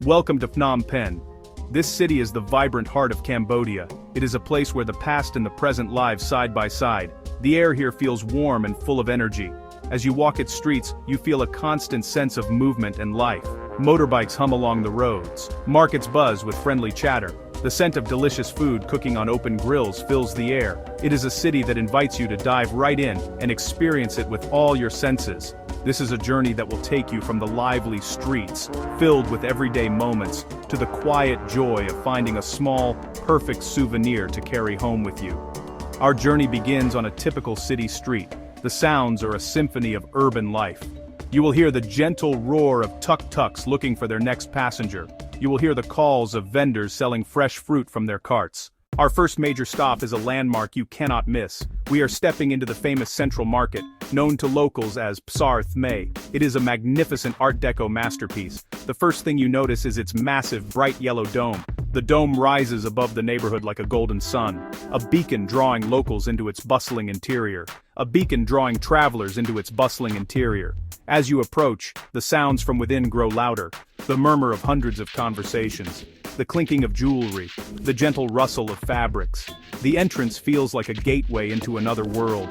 Welcome to Phnom Penh. This city is the vibrant heart of Cambodia. It is a place where the past and the present live side by side. The air here feels warm and full of energy. As you walk its streets, you feel a constant sense of movement and life. Motorbikes hum along the roads. Markets buzz with friendly chatter. The scent of delicious food cooking on open grills fills the air. It is a city that invites you to dive right in and experience it with all your senses. This is a journey that will take you from the lively streets, filled with everyday moments, to the quiet joy of finding a small, perfect souvenir to carry home with you. Our journey begins on a typical city street. The sounds are a symphony of urban life. You will hear the gentle roar of tuk-tuks looking for their next passenger. You will hear the calls of vendors selling fresh fruit from their carts. Our first major stop is a landmark you cannot miss. We are stepping into the famous Central Market, known to locals as Pasar Thmay. It is a magnificent Art Deco masterpiece. The first thing you notice is its massive, bright yellow dome. The dome rises above the neighborhood like a golden sun, a beacon drawing locals into its bustling interior. A beacon drawing travelers into its bustling interior. As you approach, the sounds from within grow louder. The murmur of hundreds of conversations. The clinking of jewelry. The gentle rustle of fabrics. The entrance feels like a gateway into another world.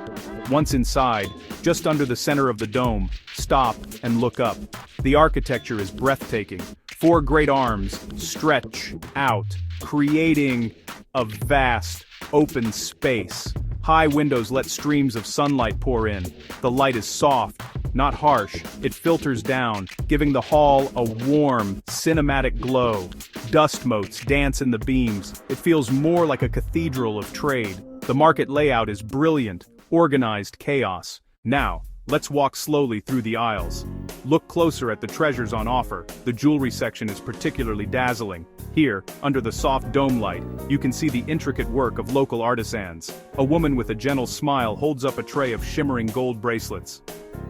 Once inside, just under the center of the dome, stop and look up. The architecture is breathtaking. 4 great arms stretch out, creating a vast, open space. High windows let streams of sunlight pour in. The light is soft, not harsh. It filters down, giving the hall a warm, cinematic glow. Dust motes dance in the beams. It feels more like a cathedral of trade. The market layout is brilliant, organized chaos. Now, let's walk slowly through the aisles. Look closer at the treasures on offer. The jewelry section is particularly dazzling. Here, under the soft dome light, you can see the intricate work of local artisans. A woman with a gentle smile holds up a tray of shimmering gold bracelets.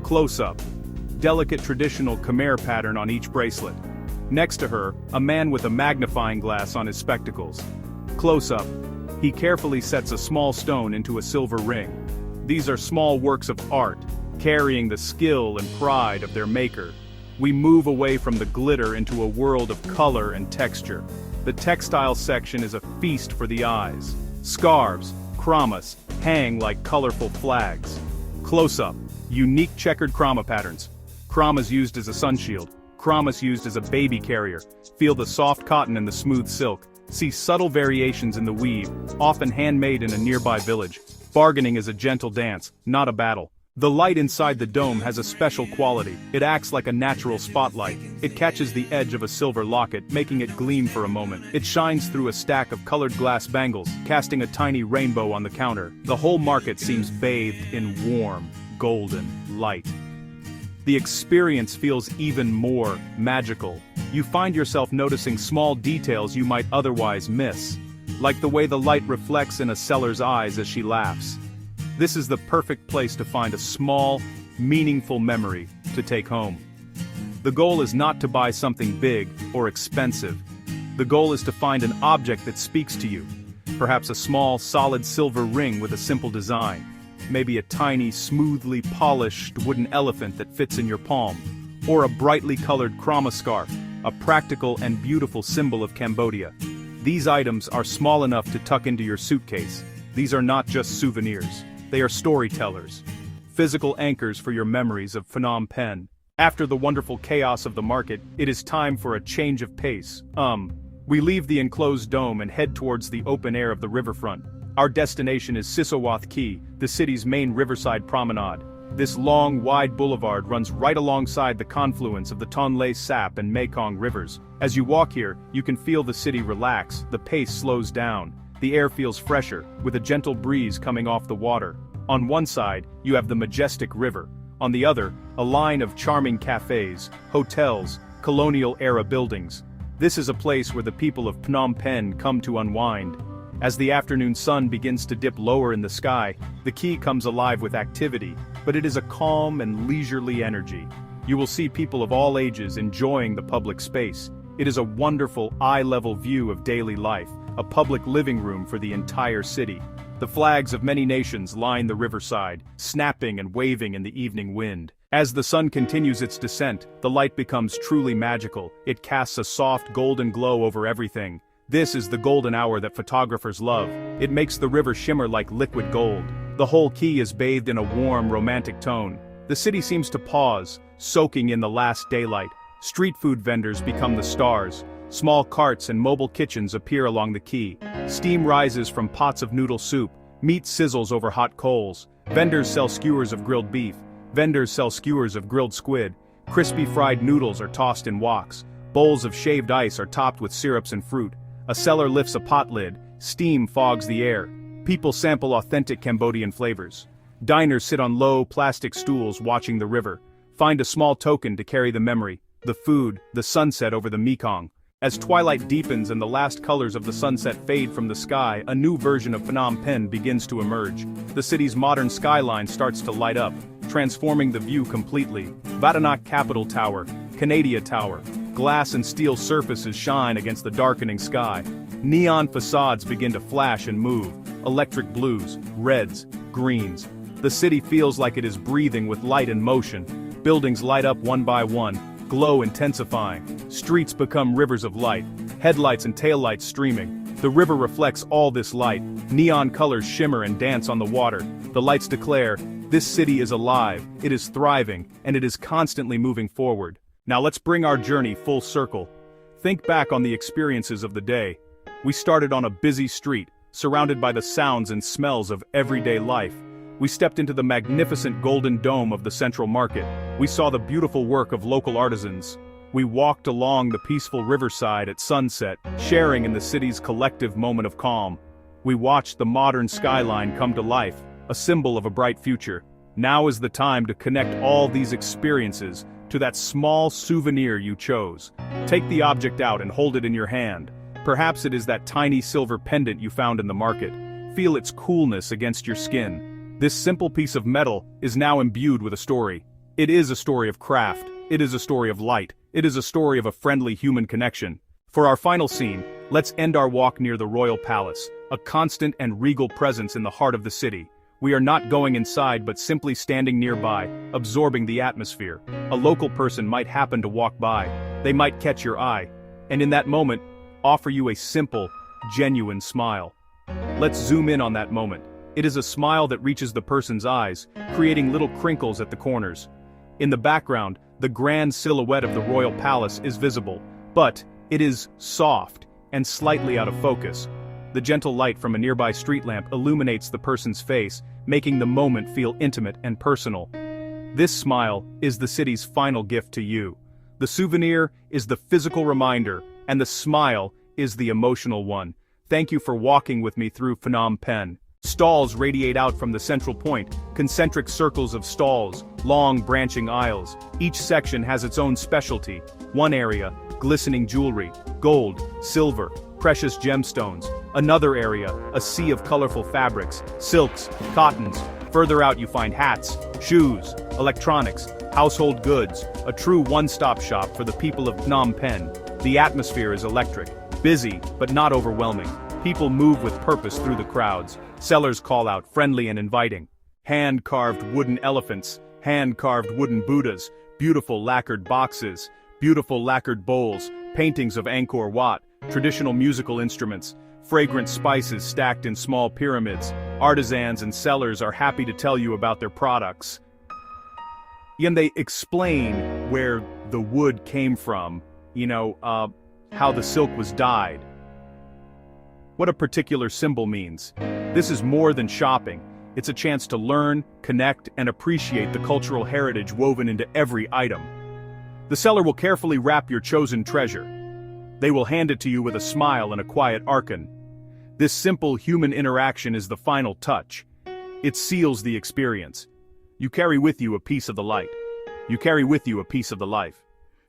Close up. Delicate traditional Khmer pattern on each bracelet. Next to her, a man with a magnifying glass on his spectacles. Close up. He carefully sets a small stone into a silver ring. These are small works of art, carrying the skill and pride of their maker. We move away from the glitter into a world of color and texture. The textile section is a feast for the eyes. Scarves, kramas, hang like colorful flags. Close up. Unique checkered krama patterns. Kramas used as a sunshield. Kramas used as a baby carrier. Feel the soft cotton and the smooth silk. See subtle variations in the weave, often handmade in a nearby village. Bargaining is a gentle dance, not a battle. The light inside the dome has a special quality. It acts like a natural spotlight. It catches the edge of a silver locket, making it gleam for a moment. It shines through a stack of colored glass bangles, casting a tiny rainbow on the counter. The whole market seems bathed in warm, golden light. The experience feels even more magical. You find yourself noticing small details you might otherwise miss, like the way the light reflects in a seller's eyes as she laughs. This is the perfect place to find a small, meaningful memory to take home. The goal is not to buy something big or expensive. The goal is to find an object that speaks to you. Perhaps a small, solid silver ring with a simple design. Maybe a tiny, smoothly polished wooden elephant that fits in your palm. Or a brightly colored krama scarf, a practical and beautiful symbol of Cambodia. These items are small enough to tuck into your suitcase. These are not just souvenirs. They are storytellers. Physical anchors for your memories of Phnom Penh. After the wonderful chaos of the market, it is time for a change of pace. We leave the enclosed dome and head towards the open air of the riverfront. Our destination is Sisowath Quay, the city's main riverside promenade. This long, wide boulevard runs right alongside the confluence of the Tonle Sap and Mekong rivers. As you walk here, you can feel the city relax, the pace slows down. The air feels fresher, with a gentle breeze coming off the water. On one side, you have the majestic river. On the other, a line of charming cafes, hotels, colonial-era buildings. This is a place where the people of Phnom Penh come to unwind. As the afternoon sun begins to dip lower in the sky, the quay comes alive with activity, but it is a calm and leisurely energy. You will see people of all ages enjoying the public space. It is a wonderful eye-level view of daily life, a public living room for the entire city. The flags of many nations line the riverside, snapping and waving in the evening wind. As the sun continues its descent, the light becomes truly magical. It casts a soft golden glow over everything. This is the golden hour that photographers love. It makes the river shimmer like liquid gold. The whole quay is bathed in a warm, romantic tone. The city seems to pause, soaking in the last daylight. Street food vendors become the stars. Small carts and mobile kitchens appear along the quay. Steam rises from pots of noodle soup. Meat sizzles over hot coals. Vendors sell skewers of grilled beef. Vendors sell skewers of grilled squid. Crispy fried noodles are tossed in woks. Bowls of shaved ice are topped with syrups and fruit. A seller lifts a pot lid. Steam fogs the air. People sample authentic Cambodian flavors. Diners sit on low, plastic stools watching the river. Find a small token to carry the memory. The food, the sunset over the Mekong. As twilight deepens and the last colors of the sunset fade from the sky, a new version of Phnom Penh begins to emerge. The city's modern skyline starts to light up, transforming the view completely. Vadanak Capitol Tower, Canada Tower. Glass and steel surfaces shine against the darkening sky. Neon facades begin to flash and move. Electric blues, reds, greens. The city feels like it is breathing with light and motion. Buildings light up one by one, glow intensifying. Streets become rivers of light, headlights and taillights streaming. The river reflects all this light. Neon colors shimmer and dance on the water. The lights declare, this city is alive, it is thriving, and it is constantly moving forward. Now let's bring our journey full circle. Think back on the experiences of the day. We started on a busy street, surrounded by the sounds and smells of everyday life. We stepped into the magnificent golden dome of the central market. We saw the beautiful work of local artisans. We walked along the peaceful riverside at sunset, sharing in the city's collective moment of calm. We watched the modern skyline come to life, a symbol of a bright future. Now is the time to connect all these experiences to that small souvenir you chose. Take the object out and hold it in your hand. Perhaps it is that tiny silver pendant you found in the market. Feel its coolness against your skin. This simple piece of metal is now imbued with a story. It is a story of craft. It is a story of light. It is a story of a friendly human connection. For our final scene, let's end our walk near the Royal Palace, a constant and regal presence in the heart of the city. We are not going inside but simply standing nearby, absorbing the atmosphere. A local person might happen to walk by. They might catch your eye, and in that moment, offer you a simple, genuine smile. Let's zoom in on that moment. It is a smile that reaches the person's eyes, creating little crinkles at the corners. In the background, the grand silhouette of the Royal Palace is visible, but it is soft and slightly out of focus. The gentle light from a nearby street lamp illuminates the person's face, making the moment feel intimate and personal. This smile is the city's final gift to you. The souvenir is the physical reminder, and the smile is the emotional one. Thank you for walking with me through Phnom Penh. Stalls radiate out from the central point, concentric circles of stalls, long branching aisles. Each section has its own specialty. One area, glistening jewelry, gold, silver, precious gemstones. Another area, a sea of colorful fabrics, silks, cottons. Further out you find hats, shoes, electronics, household goods, a true one-stop shop for the people of Phnom Penh. The atmosphere is electric, busy, but not overwhelming. People move with purpose through the crowds. Sellers call out, friendly and inviting. Hand-carved wooden elephants, hand-carved wooden Buddhas, beautiful lacquered boxes, beautiful lacquered bowls, paintings of Angkor Wat, traditional musical instruments, fragrant spices stacked in small pyramids. Artisans and sellers are happy to tell you about their products. And they explain where the wood came from, how the silk was dyed, what a particular symbol means. This is more than shopping. It's a chance to learn, connect, and appreciate the cultural heritage woven into every item. The seller will carefully wrap your chosen treasure. They will hand it to you with a smile and a quiet archon. This simple human interaction is the final touch. It seals the experience. You carry with you a piece of the light. You carry with you a piece of the life.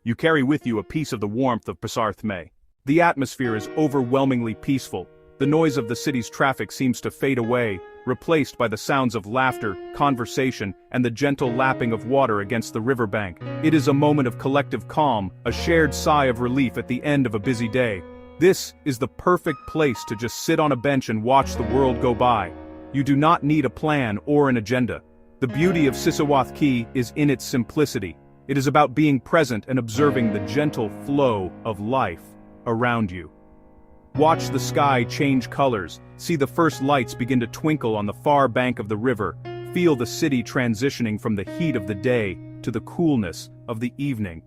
You carry with you a piece of the warmth of Pasar Thmé. The atmosphere is overwhelmingly peaceful. The noise of the city's traffic seems to fade away, replaced by the sounds of laughter, conversation, and the gentle lapping of water against the riverbank. It is a moment of collective calm, a shared sigh of relief at the end of a busy day. This is the perfect place to just sit on a bench and watch the world go by. You do not need a plan or an agenda. The beauty of Sisawath Key is in its simplicity. It is about being present and observing the gentle flow of life around you. Watch the sky change colors, see the first lights begin to twinkle on the far bank of the river, feel the city transitioning from the heat of the day to the coolness of the evening.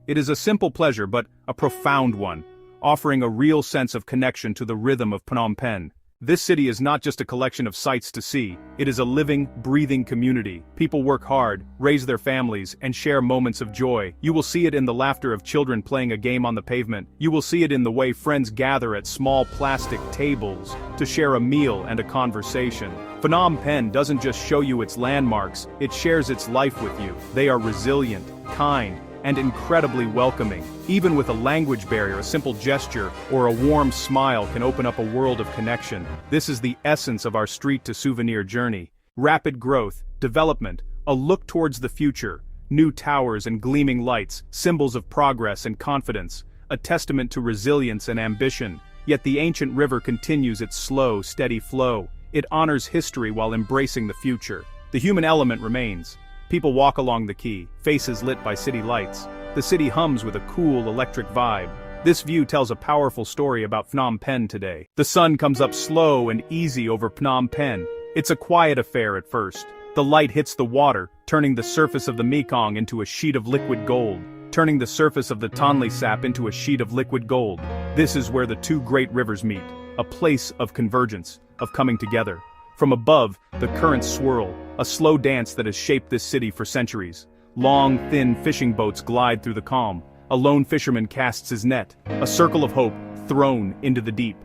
It is a simple pleasure but a profound one, offering a real sense of connection to the rhythm of Phnom Penh. This city is not just a collection of sights to see, it is a living, breathing community. People work hard, raise their families, and share moments of joy. You will see it in the laughter of children playing a game on the pavement. You will see it in the way friends gather at small plastic tables to share a meal and a conversation. Phnom Penh doesn't just show you its landmarks, it shares its life with you. They are resilient, kind, and incredibly welcoming. Even with a language barrier, a simple gesture, or a warm smile can open up a world of connection. This is the essence of our street-to-souvenir journey. Rapid growth, development, a look towards the future, new towers and gleaming lights, symbols of progress and confidence, a testament to resilience and ambition. Yet the ancient river continues its slow, steady flow. It honors history while embracing the future. The human element remains. People walk along the quay, faces lit by city lights. The city hums with a cool electric vibe. This view tells a powerful story about Phnom Penh today. The sun comes up slow and easy over Phnom Penh. It's a quiet affair at first. The light hits the water, turning the surface of the Mekong into a sheet of liquid gold, turning the surface of the Tonle Sap into a sheet of liquid gold. This is where the two great rivers meet, a place of convergence, of coming together. From above, the currents swirl, a slow dance that has shaped this city for centuries. Long, thin fishing boats glide through the calm. A lone fisherman casts his net, a circle of hope thrown into the deep.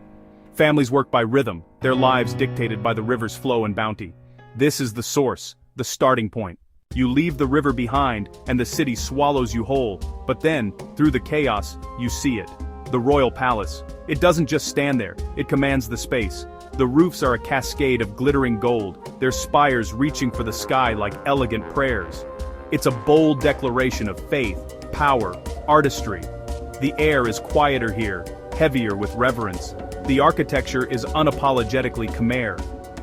Families work by rhythm, their lives dictated by the river's flow and bounty. This is the source, the starting point. You leave the river behind, and the city swallows you whole. But then, through the chaos, you see it. The royal palace. It doesn't just stand there, it commands the space. The roofs are a cascade of glittering gold, their spires reaching for the sky like elegant prayers. It's a bold declaration of faith, power, artistry. The air is quieter here, heavier with reverence. The architecture is unapologetically Khmer.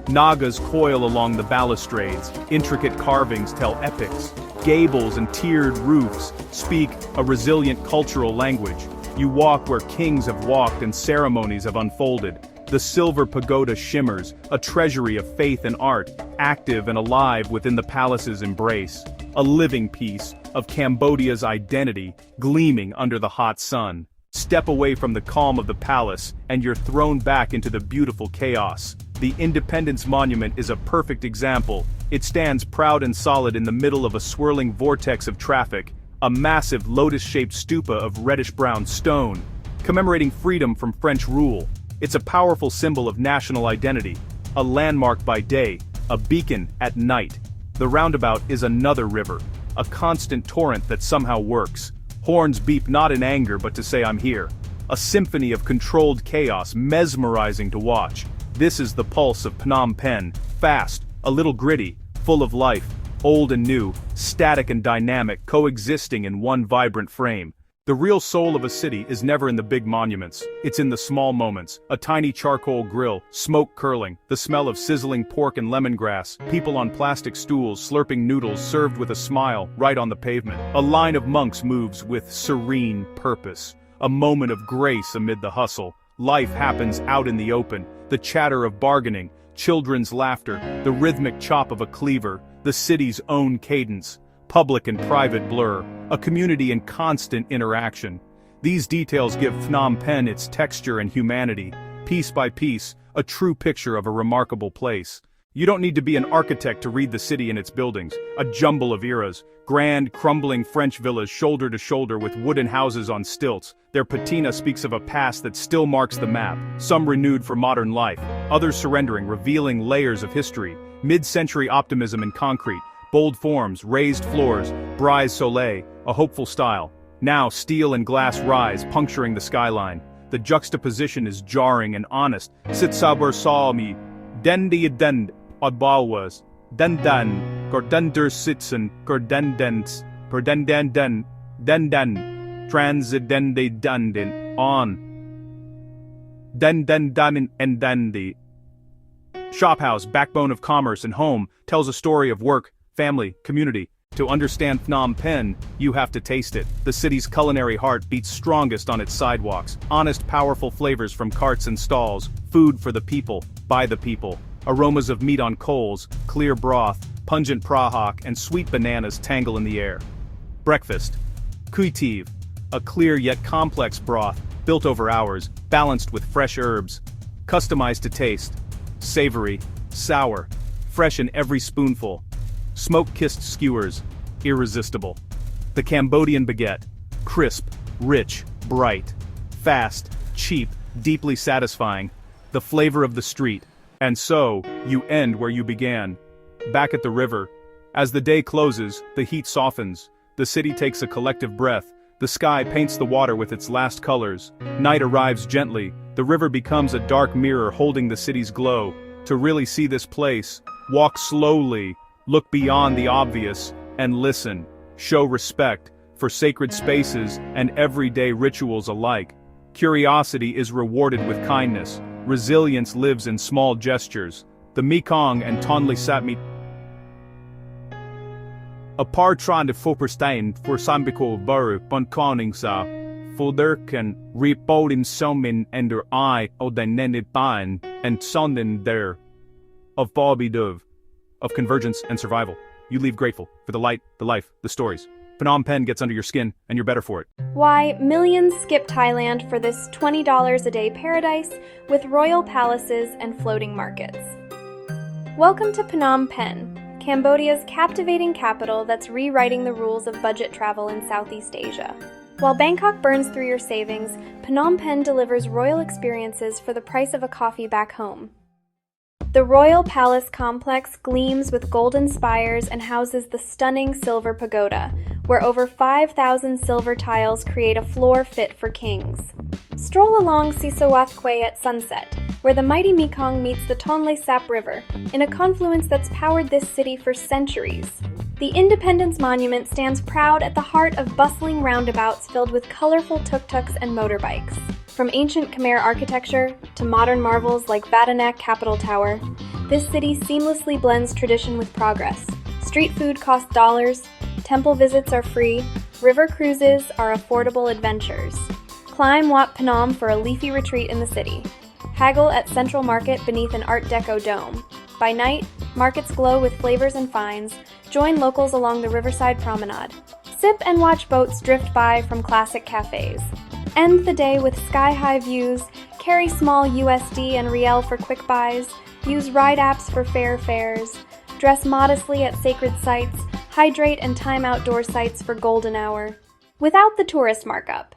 Nagas coil along the balustrades, intricate carvings tell epics. Gables and tiered roofs speak a resilient cultural language. You walk where kings have walked and ceremonies have unfolded. The silver pagoda shimmers, a treasury of faith and art, active and alive within the palace's embrace. A living piece of Cambodia's identity, gleaming under the hot sun. Step away from the calm of the palace, and you're thrown back into the beautiful chaos. The Independence Monument is a perfect example. It stands proud and solid in the middle of a swirling vortex of traffic, a massive lotus-shaped stupa of reddish-brown stone, commemorating freedom from French rule. It's a powerful symbol of national identity, a landmark by day, a beacon at night. The roundabout is another river, a constant torrent that somehow works. Horns beep not in anger but to say I'm here. A symphony of controlled chaos, mesmerizing to watch. This is the pulse of Phnom Penh, fast, a little gritty, full of life, old and new, static and dynamic, coexisting in one vibrant frame. The real soul of a city is never in the big monuments, it's in the small moments. A tiny charcoal grill, smoke curling, the smell of sizzling pork and lemongrass, people on plastic stools slurping noodles served with a smile right on the pavement. A line of monks moves with serene purpose, a moment of grace amid the hustle. Life happens out in the open, the chatter of bargaining, children's laughter, the rhythmic chop of a cleaver, the city's own cadence. Public and private blur, a community in constant interaction. These details give Phnom Penh its texture and humanity, piece by piece, a true picture of a remarkable place. You don't need to be an architect to read the city and its buildings, a jumble of eras, grand, crumbling French villas shoulder to shoulder with wooden houses on stilts. Their patina speaks of a past that still marks the map, some renewed for modern life, others surrendering, revealing layers of history, mid-century optimism in concrete, bold forms, raised floors, brise soleil, a hopeful style. Now steel and glass rise, puncturing the skyline. The juxtaposition is jarring and honest. Sit sabur saw me, dendi dend, odbalwas, dendan, gordunder sitsen, gordendens, perdenden, dendan, transidende dundin, on. Den damin and dendi. Shophouse, backbone of commerce and home, tells a story of work, family, community. To understand Phnom Penh, you have to taste it. The city's culinary heart beats strongest on its sidewalks. Honest, powerful flavors from carts and stalls. Food for the people, by the people. Aromas of meat on coals, clear broth, pungent prahok, and sweet bananas tangle in the air. Breakfast. Kuitiv. A clear yet complex broth, built over hours, balanced with fresh herbs. Customized to taste. Savory, sour, fresh in every spoonful. Smoke-kissed skewers, irresistible. The Cambodian baguette, crisp, rich, bright, fast, cheap, deeply satisfying. The flavor of the street. And so, you end where you began. Back at the river. As the day closes, the heat softens. The city takes a collective breath. The sky paints the water with its last colors. Night arrives gently. The river becomes a dark mirror holding the city's glow. To really see this place, walk slowly. Look beyond the obvious, and listen. Show respect for sacred spaces and everyday rituals alike. Curiosity is rewarded with kindness. Resilience lives in small gestures. The Mekong and Tonle Sap meet. A par trying to forperstein for Sambiko Buru Bonkoningsa. Fulderken repolding somin ender I odenenid ban and sonden there. Of Bobby Dove. Of convergence and survival. You leave grateful for the light, the life, the stories. Phnom Penh gets under your skin, and you're better for it. Why millions skip Thailand for this $20 a day paradise with royal palaces and floating markets. Welcome to Phnom Penh, Cambodia's captivating capital that's rewriting the rules of budget travel in Southeast Asia. While Bangkok burns through your savings, Phnom Penh delivers royal experiences for the price of a coffee back home. The Royal Palace complex gleams with golden spires and houses the stunning Silver Pagoda, where over 5,000 silver tiles create a floor fit for kings. Stroll along Sisowath Quay at sunset, where the mighty Mekong meets the Tonle Sap River, in a confluence that's powered this city for centuries. The Independence Monument stands proud at the heart of bustling roundabouts filled with colorful tuk-tuks and motorbikes. From ancient Khmer architecture to modern marvels like Vadanak Capitol Tower, this city seamlessly blends tradition with progress. Street food costs dollars, temple visits are free, river cruises are affordable adventures. Climb Wat Phnom for a leafy retreat in the city. Haggle at Central Market beneath an Art Deco dome. By night, markets glow with flavors and finds. Join locals along the riverside promenade. Sip and watch boats drift by from classic cafes. End the day with sky-high views, carry small USD and Riel for quick buys, use ride apps for fair fares, dress modestly at sacred sites, hydrate and time outdoor sites for golden hour. Without the tourist markup,